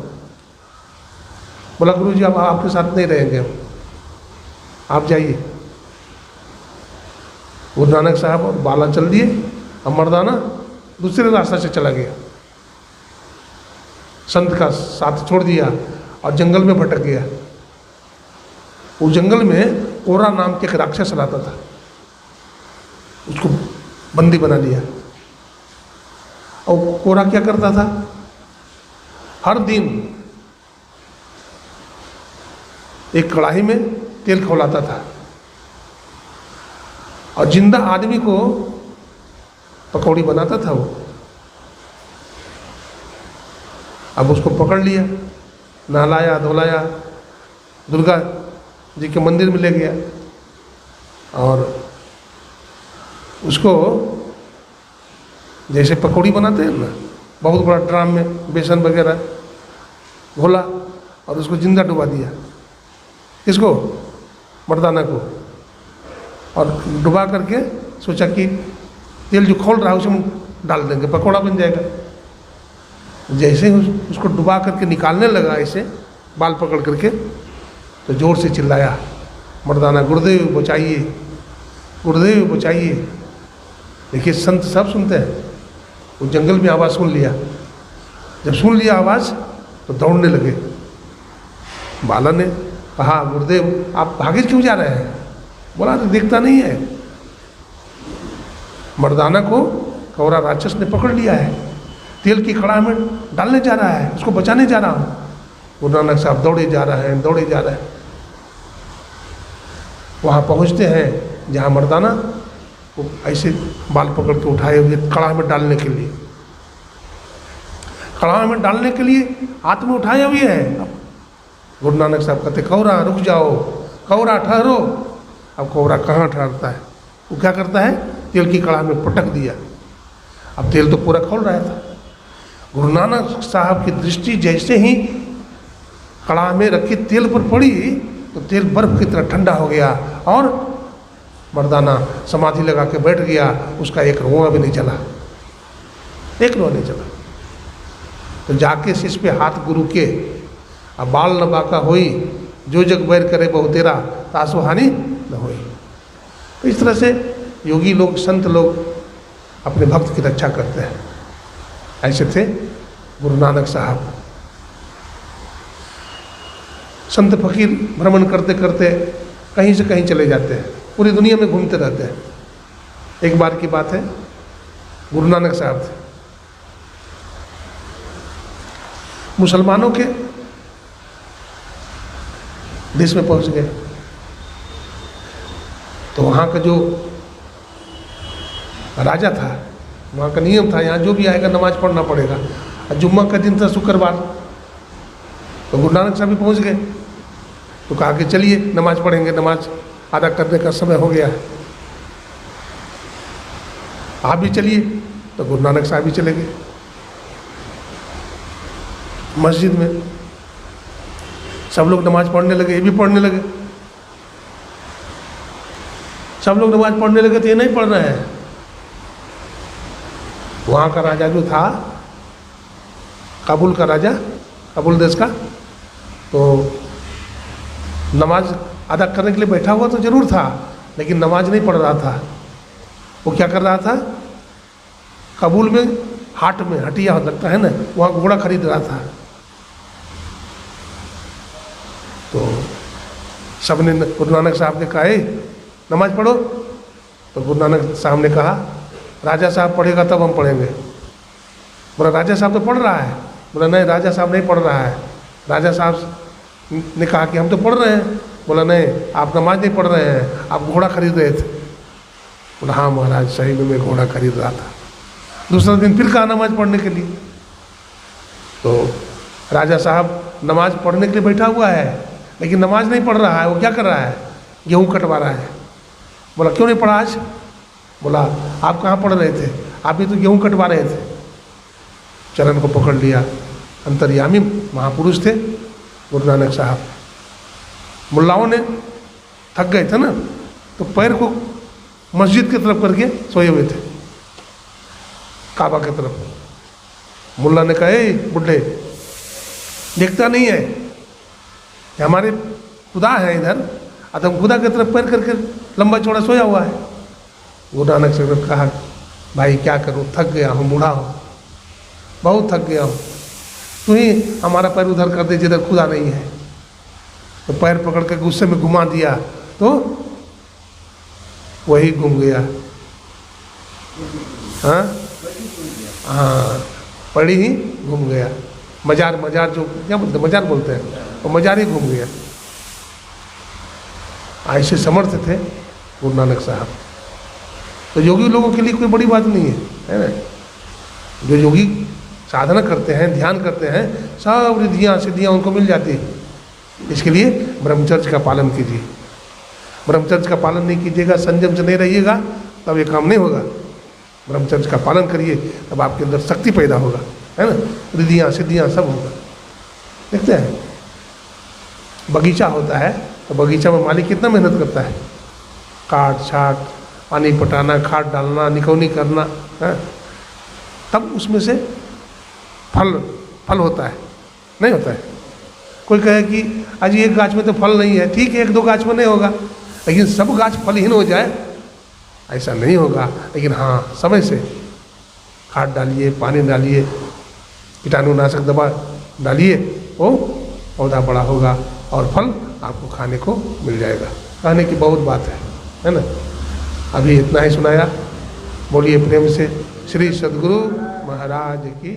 बोला गुरु जी अब आपके साथ नहीं रहेंगे, हम आप जाइए। गुरु नानक साहब और बाला चल दिए, और मर्दाना दूसरे रास्ते से चला गया, संत का साथ छोड़ दिया और जंगल में भटक गया। उस जंगल में कोरा नाम के एक राक्षस रहता था, उसको बंदी बना लिया। और कोरा क्या करता था, हर दिन एक कढ़ाई में तेल खौलाता था और जिंदा आदमी को पकौड़ी बनाता था वो। अब उसको पकड़ लिया, नहलाया धुलाया, दुर्गा जी के मंदिर में ले गया और उसको जैसे पकौड़ी बनाते हैं ना, बहुत बड़ा ड्राम में बेसन वगैरह घोला और उसको जिंदा डुबा दिया। किसको? मर्दाना को। और डुबा करके सोचा कि तेल जो खौल रहा है उसमें डाल देंगे, पकौड़ा बन जाएगा। जैसे ही उसको डुबा करके निकालने लगा ऐसे बाल पकड़ करके, तो जोर से चिल्लाया मर्दाना, गुरुदेव बचाइए, गुरुदेव बचाइए। देखिए संत सब सुनते हैं, वो जंगल में आवाज़ सुन लिया। जब सुन लिया आवाज़ तो दौड़ने लगे। बाला ने कहा, गुरुदेव आप भागे क्यों जा रहे हैं? बोला देखता नहीं है, मर्दाना को कौरा राक्षस ने पकड़ लिया है, तेल की कड़ाह में डालने जा रहा है, उसको बचाने जा रहा हूँ। गुरु नानक साहब दौड़े जा रहे हैं, दौड़े जा रहे हैं। वहाँ पहुँचते हैं जहाँ मर्दाना वो ऐसे बाल पकड़ के उठाए हुए कड़ाह में डालने के लिए, कड़ाह में डालने के लिए हाथ में उठाए हुए हैं। गुरु नानक साहब कहते, कौरा रुक जाओ, कौरा ठहरो। अब कौरा कहाँ ठहरता है, वो क्या करता है, तेल की कड़ाह में पटक दिया। अब तेल तो पूरा खौल रहा था। गुरु नानक साहब की दृष्टि जैसे ही कड़ाह में रखी तेल पर पड़ी तो तेल बर्फ की तरह ठंडा हो गया और मर्दाना समाधि लगा के बैठ गया। उसका एक रोआ भी नहीं चला, एक रोआ नहीं चला। तो जाके शीश पे हाथ गुरु के, अब बाल न बाका होई, जो जग बैर करे बहु तेरा, तासो हानि न होई। तो इस तरह से योगी लोग, संत लोग अपने भक्त की रक्षा करते हैं। ऐसे थे गुरु नानक साहब। संत फकीर भ्रमण करते करते कहीं से कहीं चले जाते हैं, पूरी दुनिया में घूमते रहते हैं। एक बार की बात है, गुरु नानक साहब थे, मुसलमानों के देश में पहुंच गए। तो वहाँ का जो राजा था, वहाँ का नियम था, यहाँ जो भी आएगा नमाज पढ़ना पड़ेगा। और जुम्मा का दिन था, शुक्रवार। तो गुरु नानक साहब भी पहुँच गए। तो कहा कि चलिए नमाज पढ़ेंगे, नमाज अदा करने का समय हो गया है, आप भी चलिए। तो गुरु नानक साहब भी चले गए मस्जिद में। सब लोग नमाज पढ़ने लगे, ये भी पढ़ने लगे। सब लोग नमाज पढ़ने लगे तो ये नहीं पढ़ रहे हैं। वहाँ का राजा जो था, काबुल का राजा, काबुल देश का, तो नमाज अदा करने के लिए बैठा हुआ तो जरूर था, लेकिन नमाज नहीं पढ़ रहा था। वो क्या कर रहा था, काबुल में हाट में, हटिया लगता है ना, वहाँ घोड़ा खरीद रहा था। तो सबने गुरु नानक साहब ने कहा, नमाज पढ़ो। तो गुरु नानक साहब ने कहा, राजा साहब पढ़ेगा तब हम पढ़ेंगे। बोला राजा साहब तो पढ़ रहा है। बोला नहीं, राजा साहब नहीं पढ़ रहा है। राजा साहब ने कहा कि हम तो पढ़ रहे हैं। बोला नहीं, आप नमाज नहीं पढ़ रहे हैं, आप घोड़ा खरीद रहे थे। बोला हाँ महाराज, सही में मैं घोड़ा खरीद रहा था। दूसरा दिन फिर कहा नमाज पढ़ने के लिए। तो राजा साहब नमाज पढ़ने के लिए बैठा हुआ है, लेकिन नमाज नहीं पढ़ रहा है। वो क्या कर रहा है, गेहूँ कटवा रहा है। बोला क्यों नहीं पढ़ा आज? बोला आप कहाँ पढ़ रहे थे, आप भी तो गेहूँ कटवा रहे थे। चरण को पकड़ लिया। अंतर्यामी महापुरुष थे गुरु नानक साहब। मुल्लाओं ने थक गए थे ना, तो पैर को मस्जिद की तरफ करके सोए हुए थे, काबा की तरफ। मुल्ला ने कहा, बुढ़े देखता नहीं है कि हमारे खुदा है इधर, अब हम खुदा की तरफ पैर करके लंबा चौड़ा सोया हुआ है। गुरु नानक साहब ने कहा, भाई क्या करूँ, थक गया हूँ, बूढ़ा हूँ, बहुत थक गया हूँ, तू ही हमारा पैर उधर कर दे जिधर खुदा नहीं है। तो पैर पकड़ के गुस्से में घुमा दिया तो वही घूम गया। हाँ हाँ, पड़ी ही घूम गया। मजार, मजार जो क्या बोलते हैं, मजार बोलते हैं, वो मजार ही घूम गया। ऐसे समर्थ थे गुरु नानक साहब। तो योगी लोगों के लिए कोई बड़ी बात नहीं है ना। जो योगी साधना करते हैं, ध्यान करते हैं, सब रिद्धियाँ सिद्धियाँ उनको मिल जाती है। इसके लिए ब्रह्मचर्य का पालन कीजिए। ब्रह्मचर्य का पालन नहीं कीजिएगा, संयम से नहीं रहिएगा, तब ये काम नहीं होगा। ब्रह्मचर्य का पालन करिए, तब आपके अंदर शक्ति पैदा होगा, है ना। रिद्धियाँ सिद्धियाँ सब होगा। देखते हैं बगीचा होता है, तो बगीचा में मालिक कितना मेहनत करता है, काट छाट, पानी पटाना, खाद डालना, निकौनी करना, है, तब उसमें से फल होता है, नहीं होता है। कोई कहे कि आज एक गाछ में तो फल नहीं है, ठीक है, एक दो गाछ में नहीं होगा, लेकिन सब गाछ फलहीन हो जाए ऐसा नहीं होगा। लेकिन हाँ, समय से खाद डालिए, पानी डालिए, कीटाणुनाशक दवा डालिए, वो पौधा बड़ा होगा और फल आपको खाने को मिल जाएगा। कहने की बहुत बात है ना। अभी इतना ही सुनाया। बोलिए प्रेम से श्री सद्गुरु महाराज की।